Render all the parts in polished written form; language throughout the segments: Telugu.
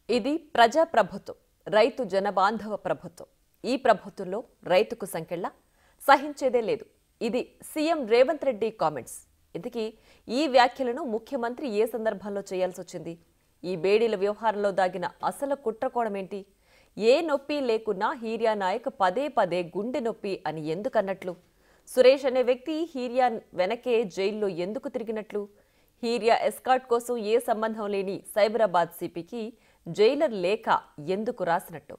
ఇది ప్రజా ప్రభుత్వం, రైతు జనబాంధవ ప్రభుత్వం. ఈ ప్రభుత్వంలో రైతుకు సంకెళ్ళ సహించేదే లేదు. ఇది సీఎం రేవంత్ రెడ్డి కామెంట్స్. ఇంతకీ ఈ వ్యాఖ్యలను ముఖ్యమంత్రి ఏ సందర్భంలో చేయాల్సి వచ్చింది? ఈ బేడీల వ్యవహారంలో దాగిన అసలు కుట్రకోణమేంటి? ఏ నొప్పి లేకున్నా హీరియా నాయక్ పదే పదే గుండె నొప్పి అని ఎందుకన్నట్లు? సురేష్ అనే వ్యక్తి హీరియా వెనకే జైల్లో ఎందుకు తిరిగినట్లు? హీరియా ఎస్కాట్ కోసం ఏ సంబంధం లేని సైబరాబాద్ సిపికి జైలర్ లేఖ ఎందుకు రాసినట్టు?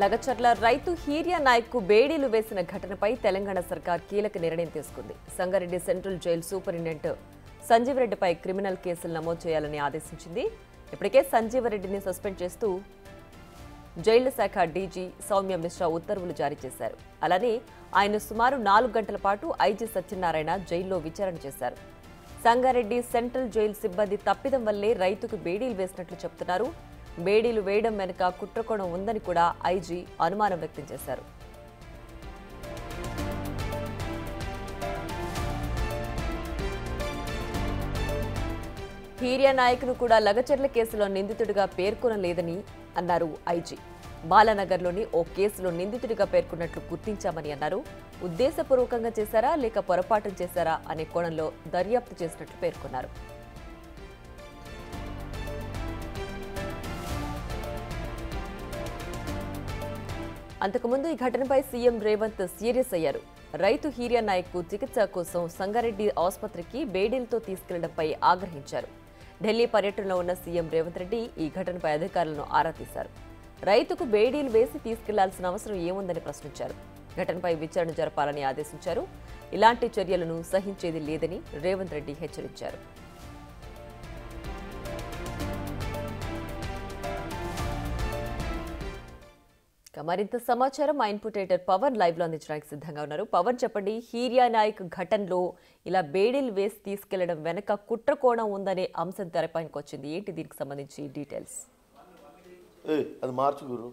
లగచర్ల రైతు హీరియా నాయక్ కు బేడీలు వేసిన ఘటనపై తెలంగాణ సర్కార్ కీలక నిర్ణయం తీసుకుంది. Sangareddy central jail superintendent Sanjeev రెడ్డిపై క్రిమినల్ కేసులు నమోదు చేయాలని ఆదేశించింది. ఇప్పటికే సంజీవ్ రెడ్డిని సస్పెండ్ చేస్తూ జైళ్ల శాఖ డీజీ సౌమ్య మిశ్రా ఉత్తర్వులు జారీ చేశారు. అలానే ఆయన సుమారు 4 గంటల పాటు ఐజీ సత్యనారాయణ జైల్లో విచారణ చేశారు. సంగారెడ్డి సెంట్రల్ జైలు సిబ్బంది తప్పిదం వల్లే రైతుకు బేడీలు వేసినట్లు చెబుతున్నారు. బేడీలు వేయడం వెనుక కుట్రకోణం ఉందని కూడా ఐజీ అనుమానం వ్యక్తం చేశారు. హీరియా నాయక్ను కూడా లగచర్ల కేసులో నిందితుడిగా పేర్కొనలేదని అన్నారు ఐజీ. బాలానగర్లోని ఓ కేసులో నిందితుడిగా పేర్కొన్నట్లు గుర్తించామని అన్నారు. ఉద్దేశపూర్వకంగా చేశారా లేక పొరపాటు చేశారా అనే కోణంలో దర్యాప్తు చేసినట్లు పేర్కొన్నారు. అంతకుముందు ఈ ఘటనపై సీఎం రేవంత్ సీరియస్ అయ్యారు. రైతు హీరియా నాయక్ కు చికిత్స కోసం సంగారెడ్డి ఆసుపత్రికి బేడీలతో తీసుకెళ్లడంపై ఆగ్రహించారు. ఢిల్లీ పర్యటనలో ఉన్న సీఎం రేవంత్ రెడ్డి ఈ ఘటనపై అధికారులను ఆరా తీశారు. రైతుకు బేడీలు వేసి తీసుకెళ్లాల్సిన అవసరం ఏముందని ప్రశ్నించారు. ఘటనపై విచారణ జరపాలని ఆదేశించారు. ఇలాంటి చర్యలను సహించేది లేదని రేవంత్ రెడ్డి హెచ్చరించారు. మరింత సమాచారం మా ఇన్పుట్ ఎడిటర్ పవన్ లైవ్ లో అందించడానికి సిద్ధంగా ఉన్నారు. పవన్, చెప్పండి, హీరియా నాయక్ ఘటనలో ఇలా బేడీలు వేసి తీసుకెళ్లడం వెనక కుట్రకోణం ఉందనే అంశం తెరపైకి వచ్చింది. ఏంటి దీనికి సంబంధించి డీటెయిల్స్? అది మార్చు గురు.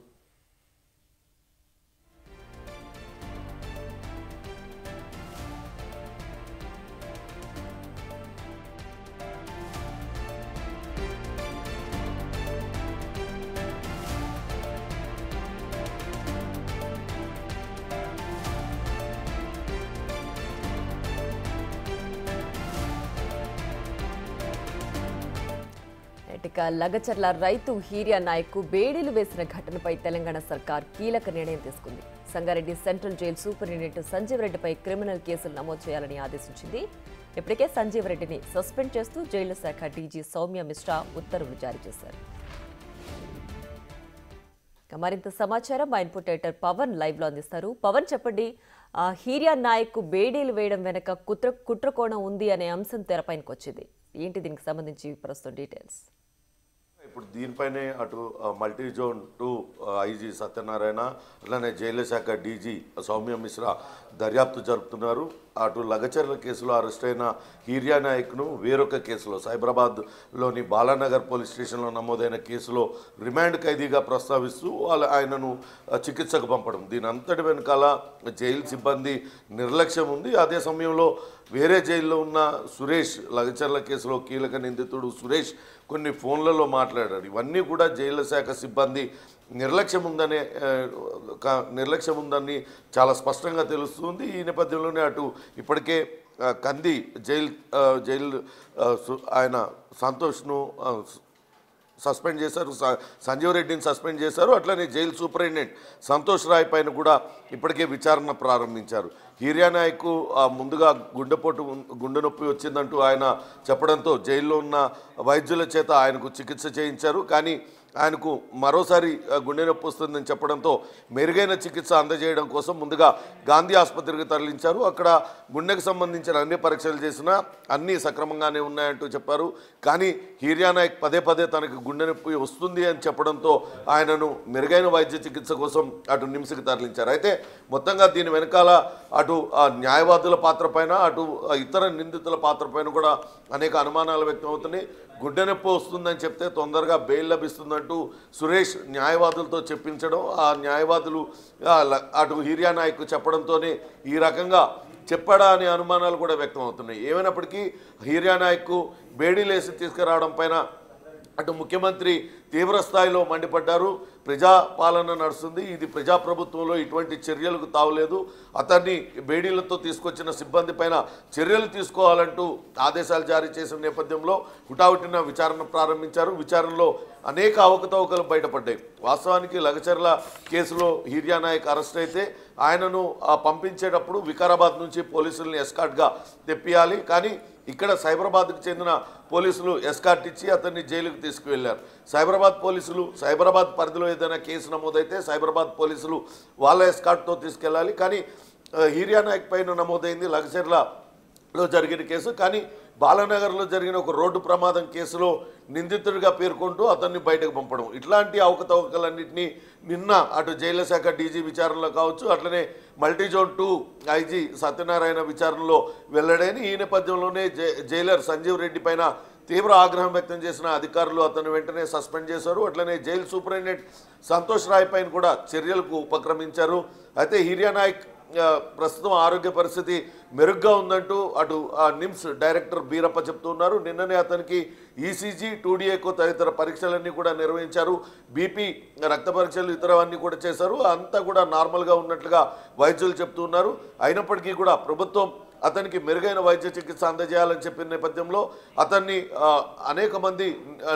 లగచర్ల రైతు హీరియా నాయక్ కు బేడీలు వేసిన ఘటనపై తెలంగాణ సర్కార్ కీలక నిర్ణయం తీసుకుంది. Sangareddy central jail superintendent Sanjeev రెడ్డిపై క్రిమినల్ కేసులు నమోదు చేయాలని ఆదేశించింది. ఇప్పటికే సంజీవ్ రెడ్డిని సస్పెండ్ చేస్తూ జైళ్ల శాఖ డీజీ సౌమ్య మిశ్రా ఉత్తర్వులు జారీ చేశారు. మరింత సమాచారం మా ఇన్పుట్ ఎడిటర్ పవన్ లైవ్ లో అందిస్తారు. పవన్, చెప్పండి, హీరియా నాయక్ కు బేడీలు వేయడం వెనక కుట్రకోణం ఉంది అనే అంశం తెరపైకి వచ్చింది. ఏంటి దీనికి సంబంధించి ప్రస్తుతం డీటెయిల్స్? ఇప్పుడు దీనిపైనే అటు మల్టీ జోన్ 2 ఐజీ సత్యనారాయణ, అలానే జైళ్ల శాఖ డీజీ సౌమ్య మిశ్రా దర్యాప్తు జరుపుతున్నారు. అటు లగచర్ల కేసులో అరెస్ట్ అయిన హీరియా నాయక్ను వేరొక కేసులో సైబరాబాద్లోని బాలానగర్ పోలీస్ స్టేషన్లో నమోదైన కేసులో రిమాండ్ ఖైదీగా ప్రస్తావిస్తూ ఆయనను చికిత్సకు పంపడం, దీని అంతటి వెనకాల జైలు సిబ్బంది నిర్లక్ష్యం ఉంది. అదే సమయంలో వేరే జైల్లో ఉన్న సురేష్, లగచర్ల కేసులో కీలక నిందితుడు సురేష్ కొన్ని ఫోన్లలో మాట్లాడాడు. ఇవన్నీ కూడా జైళ్ల శాఖ సిబ్బంది నిర్లక్ష్యం ఉందని చాలా స్పష్టంగా తెలుస్తుంది. ఈ నేపథ్యంలోనే అటు ఇప్పటికే కంది జైలు ఆయన సంతోష్ను సస్పెండ్ చేశారు, సంజీవ్ రెడ్డిని సస్పెండ్ చేశారు. అట్లనే జైలు సూపరింటెండెంట్ సంతోష్ రాయ్ పైన కూడా ఇప్పటికే విచారణ ప్రారంభించారు. హీరియా నాయక్ ముందుగా గుండె నొప్పి వచ్చిందంటూ ఆయన చెప్పడంతో జైల్లో ఉన్న వైద్యుల చేత ఆయనకు చికిత్స చేయించారు. కానీ ఆయనకు మరోసారి గుండె నొప్పి వస్తుందని చెప్పడంతో మెరుగైన చికిత్స అందజేయడం కోసం ముందుగా గాంధీ ఆసుపత్రికి తరలించారు. అక్కడ గుండెకు సంబంధించిన అన్ని పరీక్షలు చేసినా అన్నీ సక్రమంగానే ఉన్నాయంటూ చెప్పారు. కానీ హీరియా నాయక్ పదే పదే తనకు గుండె నొప్పి వస్తుంది అని చెప్పడంతో ఆయనను మెరుగైన వైద్య చికిత్స కోసం అటు నిమ్స్కి తరలించారు. అయితే మొత్తంగా దీని వెనకాల అటు న్యాయవాదుల పాత్ర పైన అటు ఇతర నిందితుల పాత్ర పైన కూడా అనేక అనుమానాలు వ్యక్తమవుతున్నాయి. గుండె నొప్పి వస్తుందని చెప్తే తొందరగా బెయిల్ లభిస్తుందంటూ సురేష్ న్యాయవాదులతో చెప్పించడం, ఆ న్యాయవాదులు అటు హీరియా నాయక్ చెప్పడంతోనే ఈ రకంగా చెప్పడా అనే అనుమానాలు కూడా వ్యక్తం అవుతున్నాయి. ఏమైనప్పటికీ హీరియా నాయక్ బేడీలేసి తీసుకురావడం పైన అటు ముఖ్యమంత్రి తీవ్ర స్థాయిలో మండిపడ్డారు. ప్రజాపాలన నడుస్తుంది, ఇది ప్రజాప్రభుత్వంలో ఇటువంటి చర్యలకు తావులేదు, అతన్ని బేడీలతో తీసుకొచ్చిన సిబ్బంది పైన చర్యలు తీసుకోవాలంటూ ఆదేశాలు జారీ చేసిన నేపథ్యంలో హుటాహుటిన విచారణ ప్రారంభించారు. విచారణలో అనేక అవకతవకలు బయటపడ్డాయి. వాస్తవానికి లగచర్ల కేసులో హీరియా నాయక్ అరెస్ట్ అయితే ఆయనను పంపించేటప్పుడు వికారాబాద్ నుంచి పోలీసుల్ని ఎస్కార్ట్గా తెప్పియాలి. కానీ ఇక్కడ సైబరాబాద్కు చెందిన పోలీసులు ఎస్కార్ట్ ఇచ్చి అతన్ని జైలుకు తీసుకువెళ్లారు. సైబరాబాద్ పరిధిలో ఏదైనా కేసు నమోదైతే సైబరాబాద్ పోలీసులు వాళ్ళ ఎస్కార్ట్తో తీసుకెళ్ళాలి. కానీ హీరియా నాయక్ పైన నమోదైంది లగచర్లలో జరిగిన కేసు. కానీ బాలానగర్లో జరిగిన ఒక రోడ్డు ప్రమాదం కేసులో నిందితుడిగా పేర్కొంటూ అతన్ని బయటకు పంపడం, ఇట్లాంటి అవకతవకలన్నింటినీ నిన్న అటు జైళ్ల శాఖ డీజీ విచారణలో కావచ్చు, అట్లనే మల్టీజోన్ 2 ఐజీ సత్యనారాయణ విచారణలో వెల్లడైన ఈ నేపథ్యంలోనే జైలర్ సంజీవ్ రెడ్డి పైన తీవ్ర ఆగ్రహం వ్యక్తం చేసిన అధికారులు అతను వెంటనే సస్పెండ్ చేశారు. అట్లనే జైలు సూపరింటెండెంట్ సంతోష్ రాయ్ పైన కూడా చర్యలకు ఉపక్రమించారు. అయితే హీరియా నాయక్ ప్రస్తుతం ఆరోగ్య పరిస్థితి మెరుగ్గా ఉందంటూ అటు నిమ్స్ డైరెక్టర్ బీరప్ప చెప్తున్నారు. నిన్ననే అతనికి ఈసీజీ 2DAకో తదితర పరీక్షలన్నీ కూడా నిర్వహించారు. బీపీ రక్త పరీక్షలు ఇతరవన్నీ కూడా చేశారు. అంతా కూడా నార్మల్గా ఉన్నట్లుగా వైద్యులు చెప్తున్నారు. అయినప్పటికీ కూడా ప్రభుత్వం అతనికి మెరుగైన వైద్య చికిత్స అందజేయాలని చెప్పిన నేపథ్యంలో అతన్ని అనేక మంది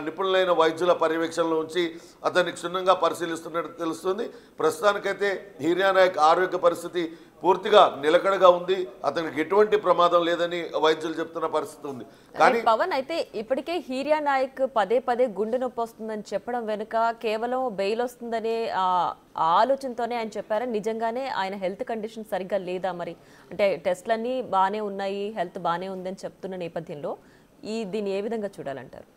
నిపుణులైన వైద్యుల పర్యవేక్షణలో ఉంచి అతన్ని క్షుణ్ణంగా పరిశీలిస్తున్నట్టు తెలుస్తుంది. ప్రస్తుతానికైతే హీరియా నాయక్ ఆరోగ్య పరిస్థితి పూర్తిగా నిలకడగా ఉంది, అతనికి ఎటువంటి ప్రమాదం లేదని వైద్యులు చెప్తున్న పరిస్థితి ఉంది. కానీ పవన్ అయితే ఇప్పటికే హీరియా నాయక్ పదే పదే గుండె నొప్పి వస్తుందని చెప్పడం వెనుక కేవలం బెయిల్ వస్తుందనే ఆలోచనతోనే ఆయన చెప్పారా? నిజంగానే ఆయన హెల్త్ కండిషన్ సరిగ్గా లేదా? మరి అంటే టెస్ట్లన్నీ బాగానే ఉన్నాయి, హెల్త్ బాగానే ఉందని చెప్తున్న నేపథ్యంలో దీన్ని ఏ విధంగా చూడాలంటారు?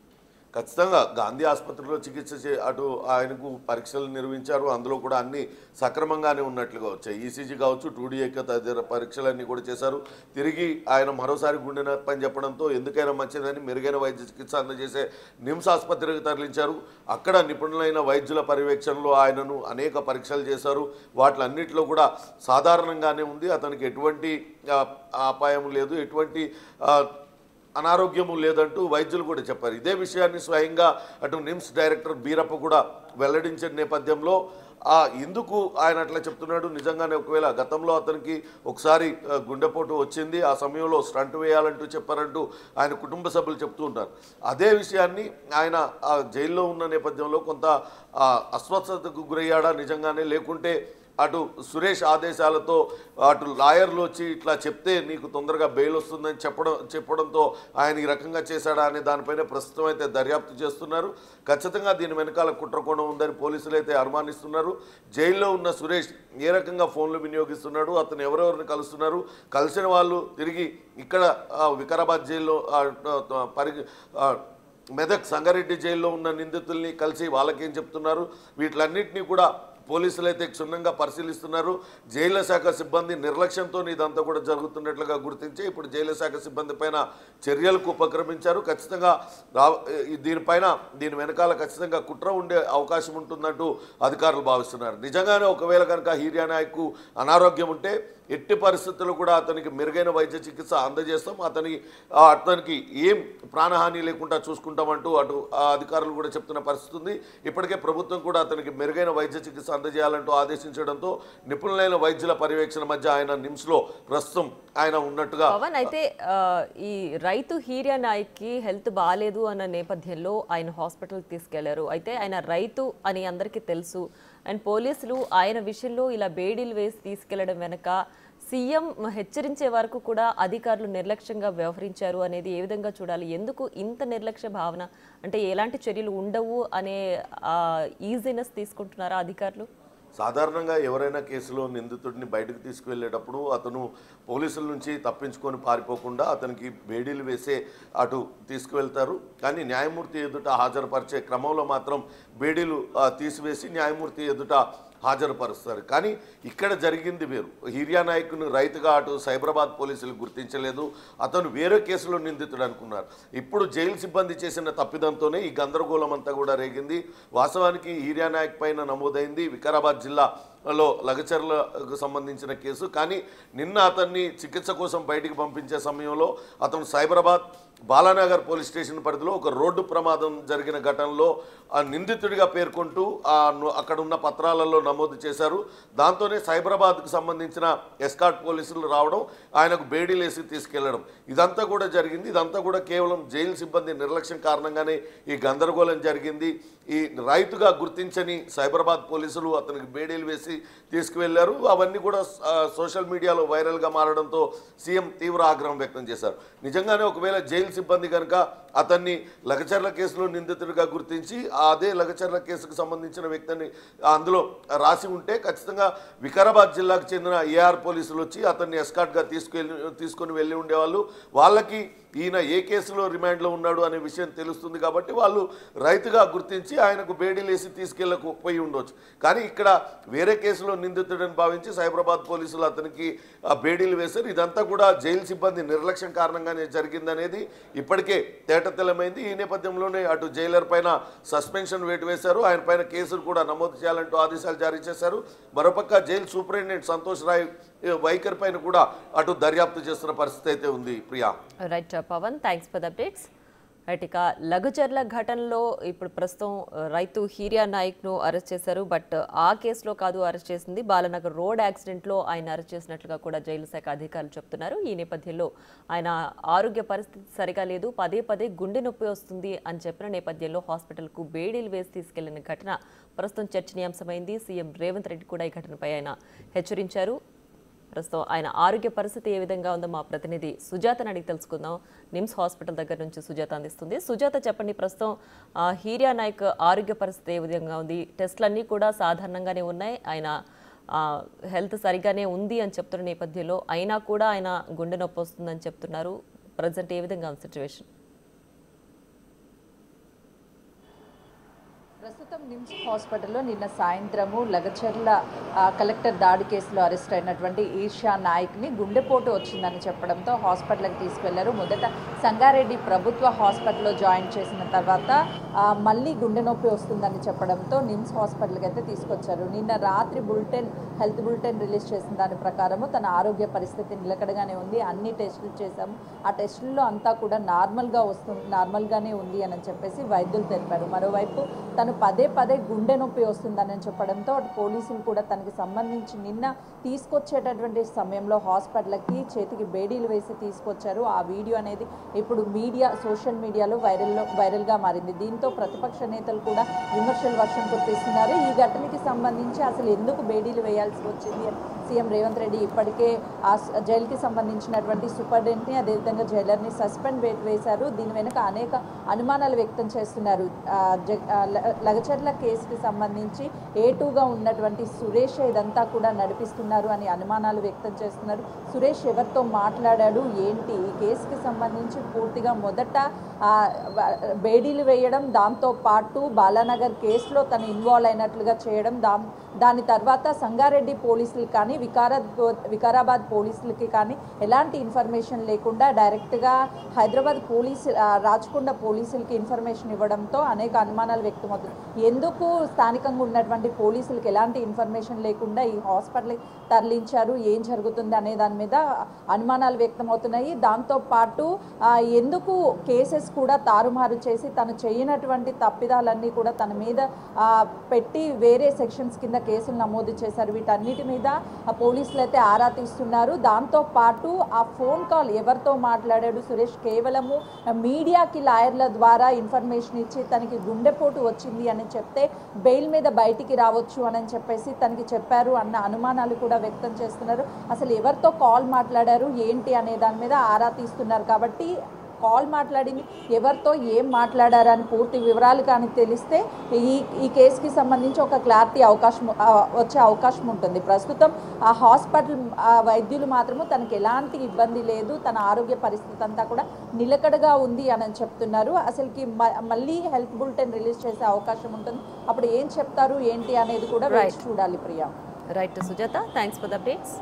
ఖచ్చితంగా గాంధీ ఆసుపత్రిలో చికిత్స అటు ఆయనకు పరీక్షలు నిర్వహించారు. అందులో కూడా అన్ని సక్రమంగానే ఉన్నట్లుగా వచ్చాయి. ఈసీజీ కావచ్చు, 2DAకో తదితర పరీక్షలన్నీ కూడా చేశారు. తిరిగి ఆయన మరోసారి గుండె నొప్పి అని చెప్పడంతో ఎందుకైనా మంచిదని మెరుగైన వైద్య చికిత్స అందజేసే నిమ్స్ ఆసుపత్రికి తరలించారు. అక్కడ నిపుణులైన వైద్యుల పర్యవేక్షణలో ఆయనను అనేక పరీక్షలు చేశారు. వాటిలన్నింటిలో కూడా సాధారణంగానే ఉంది, అతనికి ఎటువంటి అపాయం లేదు, ఎటువంటి అనారోగ్యము లేదంటూ వైద్యులు కూడా చెప్పారు. ఇదే విషయాన్ని స్వయంగా అటు నిమ్స్ డైరెక్టర్ బీరప్ప కూడా వెల్లడించిన నేపథ్యంలో ఎందుకు ఆయన అట్లా చెప్తున్నాడు? నిజంగానే ఒకవేళ గతంలో అతనికి ఒకసారి గుండెపోటు వచ్చింది, ఆ సమయంలో స్టంట్ వేయాలంటూ చెప్పారంటూ ఆయన కుటుంబ సభ్యులు చెప్తూ ఉంటారు. అదే విషయాన్ని ఆయన జైల్లో ఉన్న నేపథ్యంలో కొంత అస్వస్థతకు గురయ్యాడా నిజంగానే, లేకుంటే అటు సురేష్ ఆదేశాలతో అటు లాయర్లు వచ్చి ఇట్లా చెప్తే నీకు తొందరగా బెయిల్ వస్తుందని చెప్పడంతో ఆయన ఈ రకంగా చేశాడా అనే దానిపైన ప్రస్తుతం అయితే దర్యాప్తు చేస్తున్నారు. ఖచ్చితంగా దీని వెనకాల కుట్రకోణం ఉందని పోలీసులు అయితే అనుమానిస్తున్నారు. జైల్లో ఉన్న సురేష్ ఏ రకంగా ఫోన్లు వినియోగిస్తున్నాడు, అతను ఎవరెవరిని కలుస్తున్నారు, కలిసిన వాళ్ళు తిరిగి ఇక్కడ వికారాబాద్ జైల్లో మెదక్ సంగారెడ్డి జైల్లో ఉన్న నిందితుల్ని కలిసి వాళ్ళకేం చెప్తున్నారు, వీటిలన్నింటినీ కూడా పోలీసులు అయితే క్షుణ్ణంగా పరిశీలిస్తున్నారు. జైళ్ల శాఖ సిబ్బంది నిర్లక్ష్యంతో ఇదంతా కూడా జరుగుతున్నట్లుగా గుర్తించి ఇప్పుడు జైళ్ల శాఖ సిబ్బంది పైన చర్యలకు ఉపక్రమించారు. ఖచ్చితంగా దీని వెనకాల ఖచ్చితంగా కుట్ర ఉండే అవకాశం ఉంటుందంటూ అధికారులు భావిస్తున్నారు. నిజంగానే ఒకవేళ కనుక హీరియా నాయక్ అనారోగ్యం ఉంటే ఎట్టి పరిస్థితుల్లో కూడా అతనికి మెరుగైన వైద్య చికిత్స అందజేస్తాం, అతనికి ఏం ప్రాణహాని లేకుండా చూసుకుంటామంటూ అటు అధికారులు కూడా చెప్తున్న పరిస్థితి ఉంది. ఇప్పటికే ప్రభుత్వం కూడా అతనికి మెరుగైన వైద్య చికిత్స అందజేయాలంటూ ఆదేశించడంతో నిపుణులైన వైద్యుల పర్యవేక్షణ మధ్య ఆయన నిమ్స్లో ప్రస్తుతం ఆయన ఉన్నట్టుగా. పవన్ అయితే ఈ రైతు హీరియా నాయక్ కి హెల్త్ బాగాలేదు అన్న నేపథ్యంలో ఆయన హాస్పిటల్కి తీసుకెళ్లారు. అయితే ఆయన రైతు అని అందరికీ తెలుసు, అండ్ పోలీసులు ఆయన విషయంలో ఇలా బేడీలు వేసి తీసుకెళ్లడం వెనక సీఎం హెచ్చరించే వరకు కూడా అధికారులు నిర్లక్ష్యంగా వ్యవహరించారు అనేది ఏ విధంగా చూడాలి? ఎందుకు ఇంత నిర్లక్ష్య భావన? అంటే ఎలాంటి చర్యలు ఉండవు అనే ఈజీనెస్ తీసుకుంటున్నారా అధికారులు? సాధారణంగా ఎవరైనా కేసులో నిందితుడిని బయటకు తీసుకువెళ్ళేటప్పుడు అతను పోలీసుల నుంచి తప్పించుకొని పారిపోకుండా అతనికి బేడీలు వేసే అటు తీసుకువెళ్తారు. కానీ న్యాయమూర్తి ఎదుట హాజరుపరిచే క్రమంలో మాత్రం బేడీలు తీసివేసి న్యాయమూర్తి ఎదుట హాజరుపరుస్తారు. కానీ ఇక్కడ జరిగింది వేరు. హిరియా నాయక్ను రైతుగా అటు సైబరాబాద్ పోలీసులు గుర్తించలేదు. అతను వేరే కేసులో నిందితుడు అనుకున్నారు. ఇప్పుడు జైలు సిబ్బంది చేసిన తప్పిదంతోనే ఈ గందరగోళం అంతా కూడా రేగింది. వాస్తవానికి హిరియా నాయక్ పైన నమోదైంది వికారాబాద్ జిల్లాలో లగచర్లకు సంబంధించిన కేసు. కానీ నిన్న అతన్ని చికిత్స కోసం బయటికి పంపించే సమయంలో అతను సైబరాబాద్ బాలానగర్ పోలీస్ స్టేషన్ పరిధిలో ఒక రోడ్డు ప్రమాదం జరిగిన ఘటనలో ఆ నిందితుడిగా పేర్కొంటూ అక్కడ ఉన్న పత్రాలలో నమోదు చేశారు. దాంతోనే సైబరాబాద్కు సంబంధించిన ఎస్కాట్ పోలీసులు రావడం, ఆయనకు బేడీలేసి తీసుకెళ్లడం ఇదంతా కూడా జరిగింది. ఇదంతా కూడా కేవలం జైలు సిబ్బంది నిర్లక్ష్యం కారణంగానే ఈ గందరగోళం జరిగింది. ఈ రైతుగా గుర్తించని సైబరాబాద్ పోలీసులు అతనికి బేడీలు వేసి తీసుకువెళ్లారు. అవన్నీ కూడా సోషల్ మీడియాలో వైరల్గా మారడంతో సీఎం తీవ్ర ఆగ్రహం వ్యక్తం చేశారు. నిజంగానే ఒకవేళ జైలు సిబ్బంది కనుక అతన్ని లగచర్ల కేసులో నిందితుడిగా గుర్తించి అదే లగచర్ల కేసుకు సంబంధించిన వ్యక్తిని అందులో రాసి ఉంటే ఖచ్చితంగా వికారాబాద్ జిల్లాకు చెందిన ఏఆర్ పోలీసులు వచ్చి అతన్ని ఎస్కాట్గా తీసుకొని వెళ్ళి ఉండేవాళ్ళు. వాళ్ళకి ఈయన ఏ కేసులో రిమాండ్లో ఉన్నాడు అనే విషయం తెలుస్తుంది కాబట్టి వాళ్ళు రైతుగా గుర్తించి ఆయనకు బేడీలేసి తీసుకెళ్ళకపోయి ఉండొచ్చు. కానీ ఇక్కడ వేరే కేసులో నిందితుడని భావించి సైబరాబాద్ పోలీసులు అతనికి బేడీలు వేశారు. ఇదంతా కూడా జైలు సిబ్బంది నిర్లక్ష్యం కారణంగానే జరిగిందనేది ఇప్పటికే తేటతెల్లమైంది. ఈ నేపథ్యంలోనే అటు జైలర్ పైన సస్పెన్షన్ వేటు వేశారు. ఆయన పైన కేసులు కూడా నమోదు చేయాలంటూ ఆదేశాలు జారీ చేశారు. మరోపక్క జైలు సూపరింటెండెంట్ సంతోష్ రాయ్ వైఖరి పైన కూడా అటు దర్యాప్తు చేస్తున్న పరిస్థితి అయితే ఉంది. Priya. Right Pawan, thanks for the updates. Right, ఇక లగచర్ల ఘటనలో ఇప్పుడు ప్రస్తుతం రైతు హిరియా నాయక్ను అరెస్ట్ చేశారు. బట్ ఆ కేసులో కాదు అరెస్ట్ చేసింది, బాలనగర్ రోడ్ యాక్సిడెంట్లో ఆయన అరెస్ట్ చేసినట్లుగా కూడా జైలు శాఖ అధికారులు చెప్తున్నారు. ఈ నేపథ్యంలో ఆయన ఆరోగ్య పరిస్థితి సరిగా లేదు, పదే పదే గుండె నొప్పి వస్తుంది అని చెప్పిన నేపథ్యంలో హాస్పిటల్కు బేడీలు వేసి తీసుకెళ్లిన ఘటన ప్రస్తుతం చర్చనీయాంశమైంది. సీఎం రేవంత్ రెడ్డి కూడా ఈ ఘటనపై ఆయన హెచ్చరించారు. ప్రస్తుతం ఆయన ఆరోగ్య పరిస్థితి ఏ విధంగా ఉందో మా ప్రతినిధి సుజాతని అడిగి తెలుసుకుందాం. నిమ్స్ హాస్పిటల్ దగ్గర నుంచి సుజాత అందిస్తుంది. సుజాత, చెప్పండి, ప్రస్తుతం హిరియా నాయక్ ఆరోగ్య పరిస్థితి ఏ విధంగా ఉంది? టెస్టులన్నీ కూడా సాధారణంగానే ఉన్నాయి, ఆయన హెల్త్ సరిగానే ఉంది అని చెప్తున్న నేపథ్యంలో అయినా కూడా ఆయన గుండె నొప్పి వస్తుందని చెప్తున్నారు. ప్రజెంట్ ఏ విధంగా ఉంది సిచ్యువేషన్? ప్రస్తుతం నిమ్స్ హాస్పిటల్లో నిన్న సాయంత్రము లగచర్ల కలెక్టర్ దాడి కేసులో అరెస్ట్ అయినటువంటి ఈర్షా నాయక్ని గుండెపోటు వచ్చిందని చెప్పడంతో హాస్పిటల్కి తీసుకెళ్లారు. మొదట సంగారెడ్డి ప్రభుత్వ హాస్పిటల్లో జాయిన్ చేసిన తర్వాత మళ్ళీ గుండె నొప్పి వస్తుందని చెప్పడంతో నిమ్స్ హాస్పిటల్కి అయితే తీసుకొచ్చారు. నిన్న రాత్రి హెల్త్ బులెటిన్ రిలీజ్ చేసిన దాని ప్రకారము తన ఆరోగ్య పరిస్థితి నిలకడగానే ఉంది, అన్ని టెస్టులు చేశాము, ఆ టెస్టుల్లో అంతా కూడా నార్మల్గానే ఉంది అని చెప్పేసి వైద్యులు తెలిపారు. మరోవైపు తను పదే పదే గుండె నొప్పి వస్తుందని చెప్పడంతో అటు పోలీసులు కూడా తనకి సంబంధించి నిన్న తీసుకొచ్చేటటువంటి సమయంలో హాస్పిటల్కి చేతికి బేడీలు వేసి తీసుకొచ్చారు. ఆ వీడియో అనేది ఇప్పుడు సోషల్ మీడియాలో వైరల్గా మారింది. దీంతో ప్రతిపక్ష నేతలు కూడా విమర్శలు వర్షం కురిపిస్తున్నారు. ఈ ఘటనకి సంబంధించి అసలు ఎందుకు బేడీలు వేయాల్సి వచ్చింది అని సీఎం రేవంత్ రెడ్డి ఇప్పటికే ఆ జైలుకి సంబంధించినటువంటి సూపరింటెండెంట్ని అదేవిధంగా జైలర్ని సస్పెండ్ వేశారు. దీని వెనుక అనేక అనుమానాలు వ్యక్తం చేస్తున్నారు. లగచర్ల కేసుకి సంబంధించి A2గా ఉన్నటువంటి సురేష్ ఇదంతా కూడా నడిపిస్తున్నారు అని అనుమానాలు వ్యక్తం చేస్తున్నారు. సురేష్ ఎవరితో మాట్లాడాడు ఏంటి, ఈ కేసుకి సంబంధించి పూర్తిగా మొదట బేడీలు వేయడం, దాంతో పాటు బాలానగర్ కేసులో తను ఇన్వాల్వ్ అయినట్లుగా చేయడం, దాని తర్వాత సంగారెడ్డి పోలీసులు కానీ వికారాబాద్ పోలీసులకి కానీ ఎలాంటి ఇన్ఫర్మేషన్ లేకుండా డైరెక్ట్గా హైదరాబాద్ రాచకొండ పోలీసులకి ఇన్ఫర్మేషన్ ఇవ్వడంతో అనేక అనుమానాలు వ్యక్తమవుతుంది. ఎందుకు స్థానికంగా ఉన్నటువంటి పోలీసులకు ఎలాంటి ఇన్ఫర్మేషన్ లేకుండా ఈ హాస్పిటల్కి తరలించారు, ఏం జరుగుతుంది అనే దాని మీద అనుమానాలు వ్యక్తమవుతున్నాయి. దాంతోపాటు ఎందుకు కేసెస్ కూడా తారుమారు చేసి తను చేయనటువంటి తప్పిదాలన్నీ కూడా తన మీద పెట్టి వేరే సెక్షన్స్ కింద కేసులు నమోదు చేశారు. వీటన్నిటి మీద పోలీసులు అయితే ఆరా తీస్తున్నారు. దాంతో పాటు ఆ ఫోన్ కాల్ ఎవరితో మాట్లాడాడు సురేష్, కేవలము మీడియాకి లాయర్ల ద్వారా ఇన్ఫర్మేషన్ ఇచ్చి తనకి గుండెపోటు వచ్చింది అని చెప్తే బెయిల్ మీద బయటికి రావచ్చు అని చెప్పేసి తనకి చెప్పారు అన్న అనుమానాలు కూడా వ్యక్తం చేస్తున్నారు. అసలు ఎవరితో కాల్ మాట్లాడారు ఏంటి అనే దాని మీద ఆరా తీస్తున్నారు. కాబట్టి కాల్ మాట్లాడింది ఎవరితో ఏం మాట్లాడారని పూర్తి వివరాలు కానీ తెలిస్తే ఈ కేసుకి సంబంధించి ఒక క్లారిటీ వచ్చే అవకాశం ఉంటుంది. ప్రస్తుతం ఆ హాస్పిటల్ వైద్యులు మాత్రము తనకు ఎలాంటి ఇబ్బంది లేదు, తన ఆరోగ్య పరిస్థితి అంతా కూడా నిలకడగా ఉంది అని చెప్తున్నారు. అసలుకి మళ్ళీ హెల్త్ బులెటిన్ రిలీజ్ చేసే అవకాశం ఉంటుంది. అప్పుడు ఏం చెప్తారు ఏంటి అనేది కూడా చూడాలి Priya. Right Sujatha, thanks for the updates.